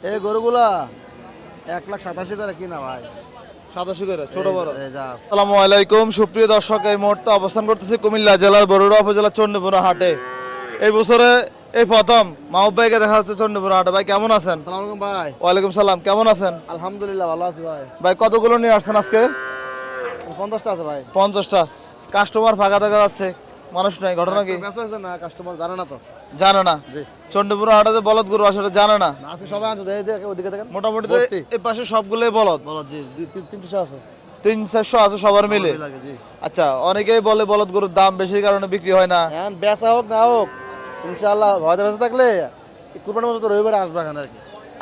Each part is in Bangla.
এই গরুগুলা 1,87,000 করে কিনা ভাই। 87 করে ছোট বড়। এই যা আছে। আসসালামু আলাইকুম সুপ্রিয় দর্শক, এই মুহূর্তে অবস্থান করতেছি কুমিল্লা জেলার বরুড়া উপজেলার চণ্ডীপুরা হাটে। এই বছরে এই প্রথম মাহবুব ভাইকে দেখা যাচ্ছে চণ্ডীপুরা হাটে। ভাই কেমন আছেন? আসসালামু আলাইকুম ভাই। ওয়ালাইকুম সালাম, কেমন আছেন? আলহামদুলিল্লাহ ভালো আছি ভাই। ভাই কতগুলো নিয়ে আসছেন আজকে? 50টা আছে ভাই। 50টা। কাস্টমার ফাঁকা দেখা যাচ্ছে, মানুষ নাই, ঘটনা কি? ব্যস্ত হয়েছে না, কাস্টমার জানে না তো। জানে না জি। চণ্ডীপুরা হাটে যে বলদ গরু আসলে জানে না। না, আজকে সবাই আনছে, এই দেখে ওদিকে দেখেন। মোটামুটি তো ভর্তি। এই পাশে সবগুলোই বলদ। বলো জি, 300 আছে। 300-400 আছে সবার মিলে। লাগে জি। আচ্ছা, অনেকেই বলে বলদ গরুর দাম বেশির কারণে বিক্রি হয় না। এখন বেচা হোক না হোক, ইনশাআল্লাহ ভয়তে বেঁচে থাকলে কুরবানির মতো তো রবিবারে আসবে এখানে আর কি।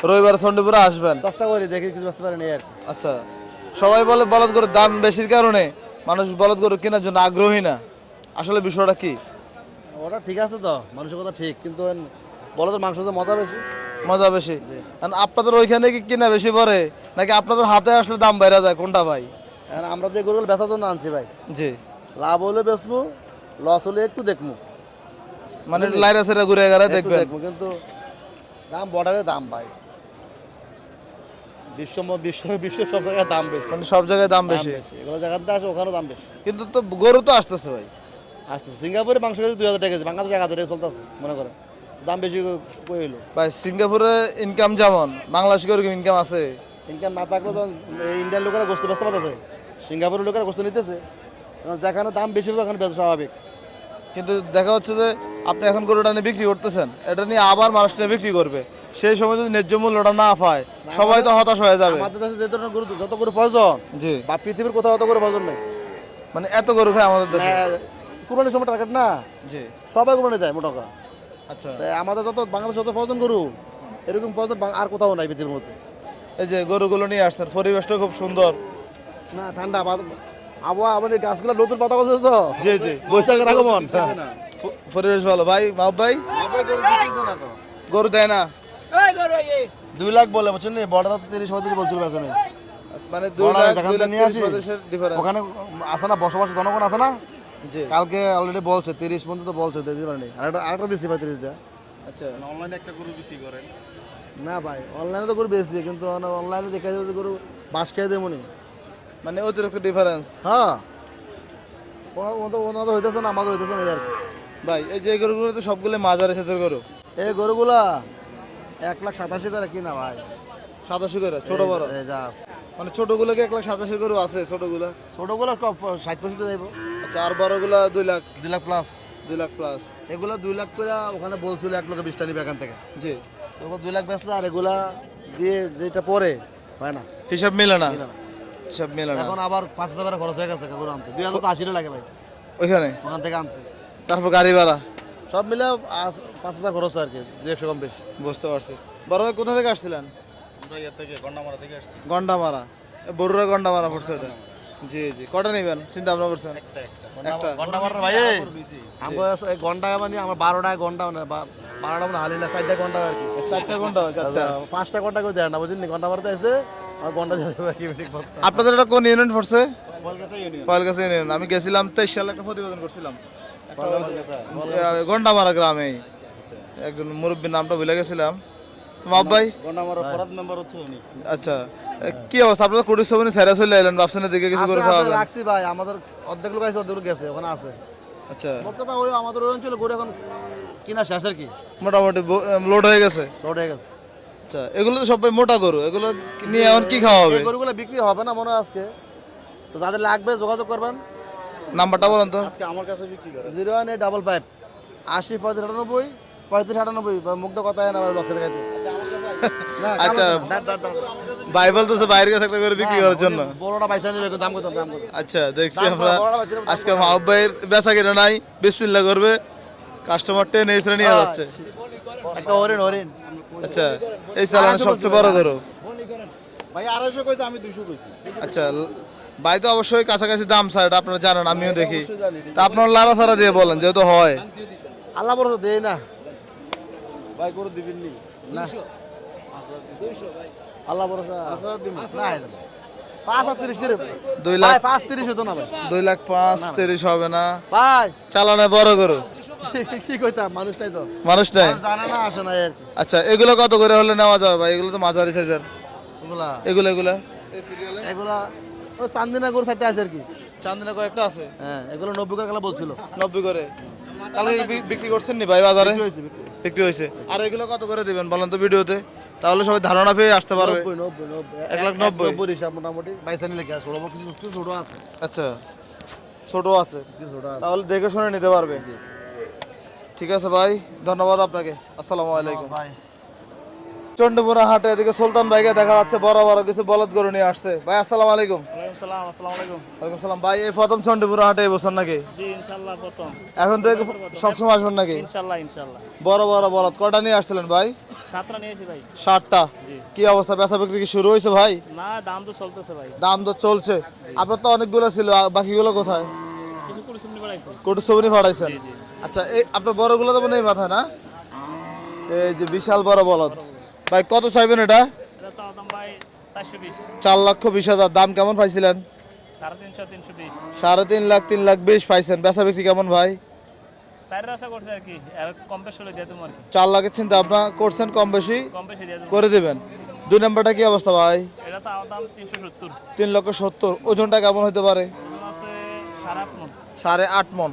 রবিবার চণ্ডীপুরা আসবেন। চেষ্টা করি দেখি কিছু বেচতে পারি না আর কি। আচ্ছা, সবাই বলে বলদ গরুর দাম বেশির কারণে মানুষ বলদ গরু কেনার জন্য আগ্রহী না। আসলে বিষয়টা কি? ওটা ঠিক আছে তো, মানুষের কথা ঠিক, কিন্তু বলদের মাংস যে মজা বেশি। মজা বেশি। কারণ আপনাদের ওইখানে কি কিনা বেশি পড়ে নাকি আপনাদের হাতে আসলে দাম বাইরে যায়, কোনটা ভাই? এখন আমরা যে গরুগুলো বেচার জন্য আনছি ভাই, জি, লাভ হলে বেচবো, লস হলে একটু দেখবো, মানে লাইরা সেরা ঘুরে গেলে একটু দেখবেন। দেখবো, কিন্তু দাম বর্ডারে দাম ভাই। বিশ্ব বিশ্ব বিশ্ব সব জায়গায় দাম বেশি। মানে সব জায়গায় দাম দাম বেশি, বেশি, এগুলো জায়গাতে আসে ওখানেও দাম বেশি। কিন্তু তো গরু তো আসতেছে ভাই। আসছে সিঙ্গাপুরে মাংস কেজি 2,000 টাকা কেজি, বাংলাদেশে 1,000 টাকা চলতেছে মনে করেন। দাম বেশি কই হইলো? ভাই সিঙ্গাপুরে ইনকাম যেমন, বাংলাদেশে ওরকম ইনকাম আছে? ইনকাম না থাকলে তো ইন্ডিয়ান লোকেরা গোস্ত বেচতে পারতেছে, সিঙ্গাপুরের লোকেরা গোস্ত নিতেছে। যেখানে দাম বেশি হবে ওখানে বেচা স্বাভাবিক। কিন্তু দেখা হচ্ছে যে আপনি এখন গরুটা নিয়ে বিক্রি করতেছেন, এটা নিয়ে আবার মানুষ নিয়ে বিক্রি করবে, সেই সময় যদি ন্যায্য মূল্যটা না পায় সবাই তো হতাশ হয়ে যাবে। আমাদের দেশে যে ধরনের গরু, যত গরু প্রয়োজন, জি, বা পৃথিবীর কোথাও অত গরু প্রয়োজন নেই। মানে এত গরু খায় আমাদের দেশে। কুরবানির সময় টার্গেট না, জি, সবাই কুরবানি দেয় মোটা কথা। আচ্ছা। আমাদের যত বাংলাদেশে যত প্রয়োজন গরু, এরকম প্রয়োজন আর কোথাও নাই পৃথিবীর মধ্যে। এই যে গরুগুলো নিয়ে আসছেন, পরিবেশটা খুব সুন্দর। না ঠান্ডা আবহাওয়া, আমাদের গাছগুলো নতুন পাতা বসেছে তো। জি জি, বৈশাখের আগমন। পরিবেশ ভালো। ভাই মাহবুব ভাই, গরু দেয় না? 2 লাখ বলে বলছেন, বর্ডার তো 30-35 বলছিল বেচা নেই। মানে বর্ডারে যেখান থেকে নিয়ে আসি, ডিফারেন্স। ওখানে আছে না, বসবাস জনগণ আছে না, জি, কালকে অলরেডি বলছে 30 পর্যন্ত বলছে, দিতে পারেনি। আরেকটা দিচ্ছি ভাই 30 দেয়া। আচ্ছা। অনলাইনে একটা গরু বিক্রি করেন? না ভাই, অনলাইনে তো গরু বেশি, কিন্তু অনলাইনে দেখা যাবে যে গরু বাস খেয়ে দেয় মনে। মানে অতিরিক্ত ডিফারেন্স। হ্যাঁ, ওনাদের হইতেছে না, আমাদের হইতেছে না এই আর কি। ভাই এই যে গরুগুলো তো সবগুলো মাঝারি সাইজের গরু। এই গরুগুলা 1,87,000 করে কিনা ভাই। 87 করে ছোট বড়। এই যা আছে। মানে ছোটগুলোকে 1,87 গরু আছে ছোটগুলা। ছোটগুলা 60% যাইব। আচ্ছা, আর বড়গুলা 2 লাখ। 2 লাখ প্লাস। 2 লাখ প্লাস। এগুলা 2 লাখ করে ওখানে বলছিল 1,20,000 নিবে এখান থেকে। জি, তখন 2 লাখ বেচলে, আর এগুলা দিয়ে যেটা পরে হয় না, হিসাব মিলে না। মিলে না। হিসাব মিলে না এখন আবার 5,000 করে খরচ হয়ে গেছে গরু আনতে। 2,080 লাগে ভাই ওইখানে। ওখান থেকে আনতে। তারপর গাড়ি ভাড়া সব মিলে 5,000 খরচ হয় আর কি, 200 কম বেশি। বুঝতে পারছি। বড় ভাই কোথা থেকে আসছিলেন? আমরা ইয়ে থেকে গন্ডামারা থেকে আসছি। গন্ডামারা। বড়ুরা গন্ডামারা পড়ছে এটা। জি জি, কটা নেবেন চিন্তা ভাবনা করছেন? একটা একটা। গন্ডামারা ভাই, আমরা এই ঘন্টা মানে আমার 12 টাকা ঘন্টা, মানে 12টা মানে হালি না, 4 টাকা ঘন্টা আর কি। 4টা ঘন্টা হয়, 4টা। 5টা ঘন্টা করে দেয় না, বুঝলি? ঘন্টা মারতে এসে আর ঘন্টা যাবে আর কি, মিটিং করতে। আপনাদের এটা কোন ইউনিয়ন পড়ছে? ফলগাছা ইউনিয়ন। ফয়েলগাছা ইউনিয়ন। আমি গেছিলাম 23 সালে, একটা প্রতিবেদন করছিলাম গন্ডামারা গ্রামে। একজন মুরব্বীর নামটা ভুলে গেছিলাম। মাহবুব ভাই, গন্ডামারা ফরাদ মেম্বার হচ্ছে উনি। আচ্ছা, কি অবস্থা আপনাদের? কোটির সবনি সেরা চলে এলেন, ভাবছেন দিকে কিছু করে আছে, খাওয়াবেন? রাখছি ভাই, আমাদের অর্ধেক লোক আছে, অর্ধেক লোক গেছে, ওখানে আছে। আচ্ছা, মোট কথা ওই আমাদের ওই অঞ্চলে গরু এখন কিনা শেষ আর কি, মোটামুটি লোড হয়ে গেছে। লোড হয়ে গেছে। আচ্ছা, এগুলো তো সবাই মোটা গরু, এগুলো নিয়ে এখন কি খাওয়া হবে? এই গরুগুলো বিক্রি হবে না মনে হয় আজকে, তো যাদের লাগবে যোগাযোগ করবেন। নাম্বারটা বলেন তো। আজকে আমার কাছে বিক্রি করে। 01855 80 35 3598 মুগ্ধ কথা না ভাই, লস খেতে খাইতে। আচ্ছা, ভাই বলতেছে বাইরের কাছে একটা করে বিক্রি করার জন্য। বড়টা পয়সা নেবে, দাম কত, দাম কত? আচ্ছা, দেখছি দাম আমরা বড়টা বাচ্চারা দাম আজকে মাহবুব ভাইয়ের বেচা কিনা নাই, বিসমিল্লাহ করবে, কাস্টমার টেনে এসে নিয়ে যাচ্ছে। একটা হরিণ, হরিণ। আচ্ছা, এই চালানের সবচেয়ে বড় গরু। ভাই 250 কইছে, আমি 200 কইছি। আচ্ছা, ভাই তো অবশ্যই কাছাকাছি দাম স্যার, এটা আপনারা জানেন, আমিও দেখি। অবশ্যই জানি। তা আপনার লারা ছাড়া দিয়ে বলেন, যেহেতু হয়। আল্লাহ ভরসা দেই না, ভাই গরু দিবেন নি? না আল্লাহ ভরসা। আচ্ছা দিবেন। না 5.30 করে 2 লাখ। ভাই, 5.30 হতো না ভাই। 2 লাখ 5, 30 হবে না। ভাই চালানে বড় গরু। কি কইতাম মানুষটাই তো মানুষ নাই মানুষ জানে না আসে না আর কি। আচ্ছা এগুলো কত করে হলে নেওয়া যাবে ভাই এগুলো তো মাঝারি সাইজের এগুলা এগুলো এগুলা ও চান্দিনা গরু সাইডে আছে আর কি। চান্দিনা কয়েকটা আছে হ্যাঁ এগুলো 90 করে গেলে বলছিল 90 করে কালকে বিক্রি করছেন নি ভাই বাজারে বিক্রি হয়েছে, বিক্রি হয়েছে। বিক্রি হয়েছে আর এগুলো কত করে দিবেন বলেন তো ভিডিওতে তাহলে সবাই ধারণা পেয়ে আসতে পারবে 90 1,90,000 হিসাব মোটামুটি বাইসানি লেগে আছে ছোট কিছু কিছু ছোট আছে আচ্ছা ছোট আছে কিছু ছোট আছে তাহলে দেখে শুনে নিতে পারবে ঠিক আছে ভাই ধন্যবাদ আপনাকে আসসালামু আলাইকুম ভাই চন্ডীপুরা হাটে এদিকে সুলতান ভাইকে দেখা যাচ্ছে বড় বড় কিছু বলদ গরু নিয়ে আসছে ভাই আসসালামু আলাইকুম আসসালামু আলাইকুম। ওয়ালাইকুম সালাম ভাই এই প্রথম চন্ডীপুরা হাটে এই বছর নাকি জি ইনশাআল্লাহ প্রথম। এখন থেকে সবসময় আসবেন নাকি ইনশাআল্লাহ। বড় বড় বলদ কটা নিয়ে আসছিলেন ভাই সাতটা নিয়েছি ভাই। 60টা কি অবস্থা বেচা বিক্রি কি শুরু হয়েছে ভাই না দাম তো চলতেছে ভাই। দাম তো চলছে আপনার তো অনেকগুলো ছিল বাকিগুলো কোথায় কিছু করে শুনতে পারাইছে। কোটি সবনি ফাটাইছেন জি। আচ্ছা এই আপনার বড়গুলো তো মনে হয় মাথা না এই যে বিশাল বড় বলদ ভাই কত চাইবেন এটা এটা চাওয়া দাম ভাই 420, 4,20,000 দাম কেমন পাইছিলেন 350, 320। 3.5 লাখ 3,20,000 পাইছেন বেচা বিক্রি কেমন ভাই চারের আশা করছে আর কি আর কম বেশ হলে দিয়ে দেবো আর কি। 4 লাখের চিন্তা আপনার করছেন কম বেশি কম বেশি দিয়ে দেবো। করে দিবেন 2 নম্বরটা কি অবস্থা ভাই এটা চাওয়া দাম 370। 3,70,000 ওজনটা কেমন হতে পারে ওজন আছে 8.5 মণ। 8.5 মন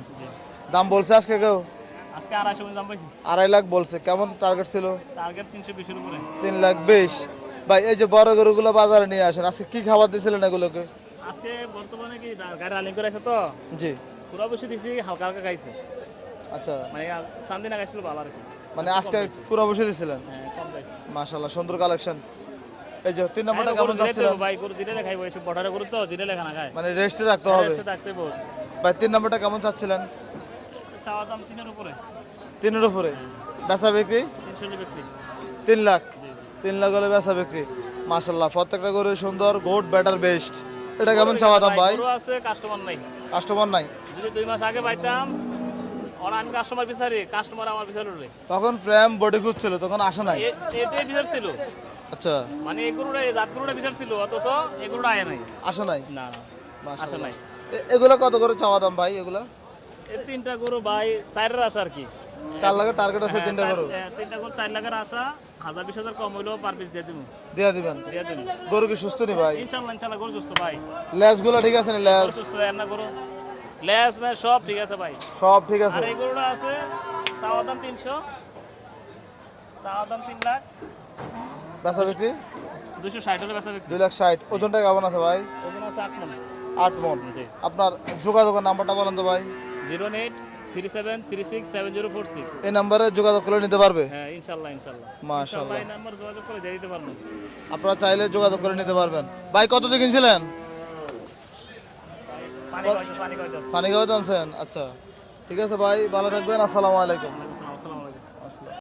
দাম বলছে আজকে কেউ আজকে 250 মণ দাম পাইছি। 2.5 লাখ বলছে কেমন টার্গেট ছিল টার্গেট 320 এর উপরে। 3,20,000 ভাই এই যে বড় গরুগুলো বাজারে নিয়ে আসেন আজকে কি খাবার দিয়েছিলেন এগুলোকে আজকে বর্তমানে কি গাড়ি রানিং করে আছে তো জি পুরো বসে দিছি হালকা হালকা খাইছে আচ্ছা মানে চান্দিনা খাইছিল ভালো আর কি। মানে আজকে পুরো বসে দিয়েছিলেন হ্যাঁ কম খাইছে। মাশাআল্লাহ সুন্দর কালেকশন এই যে 3 নম্বরটা কেমন যাচ্ছিল ভাই গরু জিরে খাইবো এসব বর্ডারে গরু তো জিরে লেখা না খায় মানে রেস্টে রাখতে হবে রেস্টে থাকতে বল। ভাই 3 নম্বরটা কেমন চাচ্ছিলেন চাওয়া দাম 3 এর উপরে। 3 এর উপরে বেচা বিক্রি 300 বিক্রি। 3 লাখ 3 লাখ হলে বেচা বিক্রি মাশাআল্লাহ প্রত্যেকটা গরু সুন্দর গোট বেটার বেস্ট এটা কেমন চাওয়া দাম ভাই গরু আছে কাস্টমার নাই। কাস্টমার নাই যদি 2 মাস আগে পাইতাম আর আমি কাস্টমার বিচারি কাস্টমার আমার বিচারলে তখন প্রেম বডি খুঁজছিল তখন আসে নাই এতে বিচার ছিল আচ্ছা মানে এই গরুটা এই জাত গরুটা বিচার ছিল অথচ এই গরুটা আয় নাই। আসে নাই না আসে মাশাআল্লাহ নাই। এগুলো কত করে চাওয়া দাম ভাই এগুলো এই তিনটা গরু ভাই 4 এর আশা আর কি। 4 লাখের টার্গেট আছে তিনটা গরু তিনটা গরু 4 লাখের আশা 1000-20,000 কম হইলেও পার পিস দিয়ে দিব। দিয়া দিবেন দিয়ে দিন গরু কি সুস্থ নি ভাই ইনশাআল্লাহ গরু সুস্থ ভাই। লেজগুলো ঠিক আছে নি লেজ গরু সুস্থ আর না গরু লেস মে সব ঠিক আছে ভাই। সব ঠিক আছে আর এই গরুটা আছে চাওয়া দাম 300, চাওয়া দাম 3 লাখ, বেচা বিক্রি 260 হলে বেচা বিক্রি। 2,60,000 ওজনটা কেমন আছে ভাই ওজন আছে 8 মণ। 8 মন আপনার যোগাযোগের নাম্বারটা বলেন তো ভাই 0837367046। এই নাম্বারে যোগাযোগ করে নিতে পারবে হ্যাঁ ইনশাআল্লাহ মাশাআল্লাহ এই নাম্বার যোগাযোগ করে দিয়ে দিতে পারবো। আপনারা চাইলে যোগাযোগ করে নিতে পারবেন ভাই কত দিয়ে কিনছিলেন পানি কয়টা পানি খাওয়াতে আনছেন আচ্ছা ঠিক আছে ভাই ভালো থাকবেন আসসালামু আলাইকুম